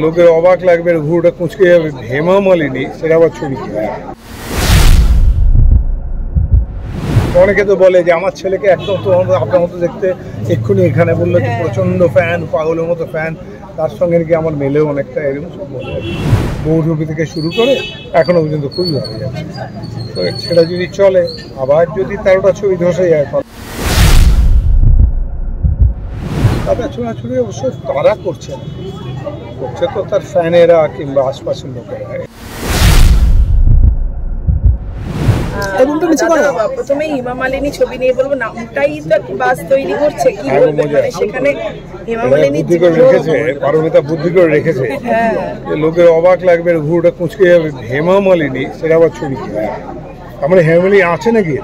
লোকের অবাক লাগবে, ঘুরটা কুঁচকে যাবে, হেমা মালিনী সেটা আবার ছবি। অনেকে তো বলে যে আমার ছেলেকে একদম তো আপনার মতো দেখতে, এক্ষুনি এখানে বললো যে প্রচণ্ড ফ্যান, পাগলের মতো ফ্যান, তার সঙ্গে নাকি আমার মেলেও অনেকটা, এরকম সব বলে। বউ ছবি থেকে শুরু করে এখনো পর্যন্ত খুবই ভালো যাচ্ছে। তো সেটা যদি চলে, আবার যদি 13টা ছবি ধসে যায়, তাদের ছোড়াছুড়ি অবশ্য তারা করছে না, করছে তো তার ফ্যানেরা কিংবা আশপাশের লোকেরা। প্রথমে হেমা মালিনী ছবি নিয়ে বলবো, নামটাই তো বাস তৈরি করছে, কি বলবেন? মানে সেখানে হেমা মালিনী বুদ্ধি করে রেখেছে, পারমিতা বুদ্ধি করে রেখেছে, লোকের অবাক লাগবে, ঘুরটা কুঁচকে যাবে, হেমা মালিনী সেটা আবার ছবি। আমার হেমা মালিনী আছে নাকি?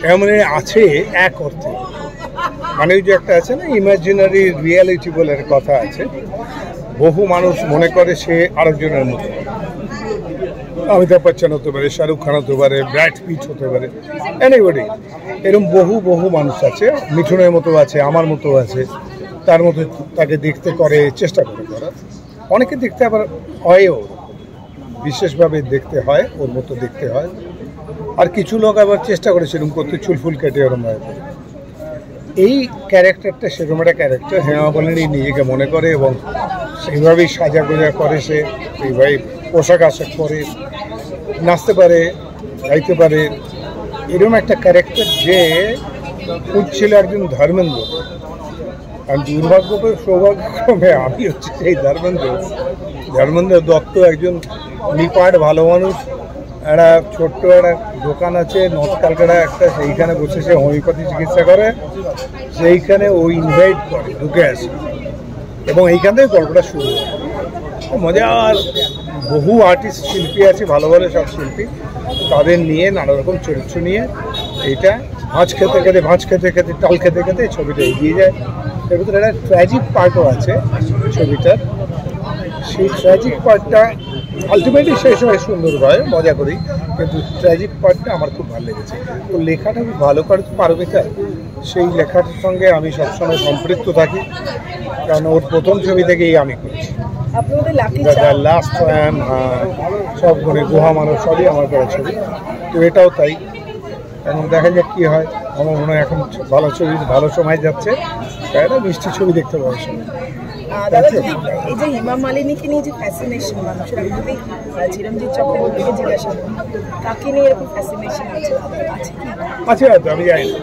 হেমা মালিনী আছে এক অর্থে, মানে ওই যে একটা আছে না, ইমাজিনারি রিয়ালিটি বলে কথা আছে। বহু মানুষ মনে করে সে আরেকজনের মতো, অমিতাভ বচ্চন হতে পারে, শাহরুখ খান হতে পারে, ব্র্যাড পিট হতে পারে, এনিবডি। এরকম বহু মানুষ আছে, মিঠুনের মতো আছে, আমার মতো আছে, তার মতো তাকে দেখতে করে, চেষ্টা করে করার। অনেকে দেখতে আবার হয়ও, বিশেষভাবে দেখতে হয়, ওর মতো দেখতে হয়। আর কিছু লোক আবার চেষ্টা করে সেরকম করতে, চুলফুল কেটে ওরম হয়। এই ক্যারেক্টারটা সেরকম একটা ক্যারেক্টার হেমা মালিনী নিজেকে মনে করে, এবং সেইভাবেই সাজা গোজা করে, সে সেইভাবেই পোশাক আশাক পরে, নাচতে পারে, গাইতে পারে। এরকম একটা ক্যারেক্টার যে খুঁজছিল একজন ধর্মেন্দ্র। আর সৌভাগ্যক্রমে আমি হচ্ছে সেই ধর্মেন্দ্র দত্ত, একজন নিপাট ভালো মানুষ। একটা ছোট্ট একটা দোকান আছে নর্থ ক্যালকাটা একটা, সেইখানে বসে সে হোমিওপ্যাথি চিকিৎসা করে। সেইখানে ও ইনভাইট করে, ঢুকে আসে, এবং এইখান থেকে গল্পটা শুরু হয়। মজার বহু আর্টিস্ট, শিল্পী আছে, ভালো সব শিল্পী, তাদের নিয়ে নানা রকম চরিত্র নিয়ে এইটা ভাঁজ খেতে খেতে টাল খেতে এই ছবিটা এগিয়ে যায়। এর ভিতরে একটা ট্র্যাজিক পার্টও আছে ছবিটার। সেই ট্র্যাজিক পার্টটা আলটিমেটলি সেই সময় সুন্দর হয়, মজা করি, কিন্তু ট্র্যাজিক পার্টটা আমার খুব ভালো লেগেছে। তো লেখাটা খুব ভালো করে পারমিতা, সেই লেখাটার সঙ্গে আমি সবসময় সম্পৃক্ত থাকি, কারণ ওর প্রথম ছবি থেকেই আমি করছি। লাস্ট টাইম সব গুণে গুহা মানুষ সবই আমার করা ছবি, তো এটাও তাই। এখন দেখা যাক কী হয়। আমার মনে হয় এখন ভালো ছবি, ভালো সময় যাচ্ছে, একটা মিষ্টি ছবি দেখতে পাওয়ার সময়। এই যে হেমা মালিনীকে নিয়ে যে ফ্যাসিনেশন, মানুষের যদি চিরঞ্জিত চক্রবর্তীকে জিজ্ঞাসা করি, কাকে নিয়ে এরকম ফ্যাসিনেশন আছে? হয়তো আমি জানি না।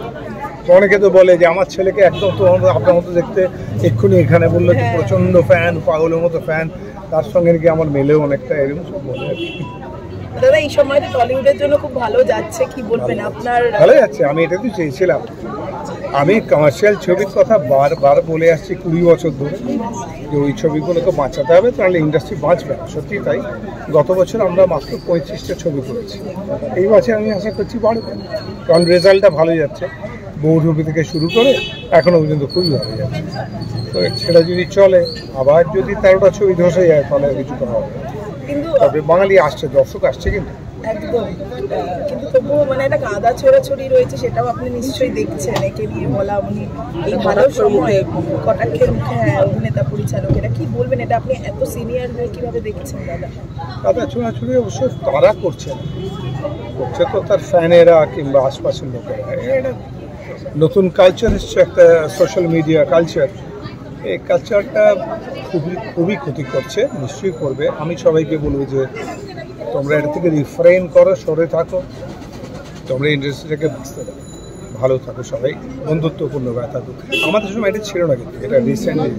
অনেকে তো বলে যে আমার ছেলেকে একদম তো আপনার মতো দেখতে, এক্ষুনি এখানে বললো যে প্রচণ্ড ফ্যান, পাগলের মতো ফ্যান, তার সঙ্গে নাকি আমার মেলেও অনেকটা, এরকম সব বলে। দাদা, এই সময় তো টলিউডের জন্য খুব ভালো যাচ্ছে, কি বলবেন আপনার? ভালো যাচ্ছে, আমি এটা তো চেয়েছিলাম। আমি কমার্শিয়াল ছবির কথা বারবার বলে আসছি 20 বছর ধরে, যে ওই ছবিগুলোকে বাঁচাতে হবে, তাহলে ইন্ডাস্ট্রি বাঁচবে না। সত্যি তাই। গত বছর আমরা মাত্র 35টা ছবি করেছি, এই বছর আমি আশা করছি বাড়বে, কারণ রেজাল্টটা ভালো যাচ্ছে। বউ ছবি থেকে শুরু করে এখনো পর্যন্ত খুবই ভালো যাচ্ছে। তো সেটা যদি চলে, আবার যদি 13টা ছবি ধসে যায়, তাহলে কিছু করা হবে। তবে বাঙালি আসছে, দর্শক আসছে, কিন্তু একদম, কিন্তু তবুও মানে একটা কাদা ছোড়াছড়ি রয়েছে, সেটাও আপনি নিশ্চয়ই দেখছেন। একে নিয়ে বলা, উনি এই ভালো সময়ে কটাক্ষের মুখে অভিনেতা পরিচালকেরা, কি বলবেন এটা আপনি এত সিনিয়র হয়ে কিভাবে দেখছেন? কাদা ছোড়াছড়ি অবশ্য তারা করছে না, করছে তো তার ফ্যানেরা কিংবা আশপাশের লোকেরা। এটা নতুন কালচার এসছে, একটা সোশ্যাল মিডিয়া কালচার। এই কালচারটা খুবই ক্ষতি করছে, নিশ্চয়ই করবে। আমি সবাইকে বলবো যে তোমরা এটা থেকে রিফ্রেন করো, সরে থাকো, তোমরা ইন্ডাস্ট্রিটাকে বুঝতে পারো, ভালো থাকো, সবাই বন্ধুত্বপূর্ণ থাকুক। আমাদের সময় এটা ছিল না, কিন্তু এটা recently.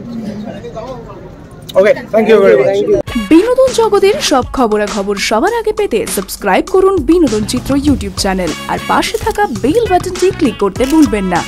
Okay, thank you very much. বিনোদন জগতের সব খবরাখবর সবার আগে পেতে সাবস্ক্রাইব করুন বিনোদন চিত্র ইউটিউব চ্যানেল, আর পাশে থাকা বেল বাটনটি ক্লিক করতে ভুলবেন না।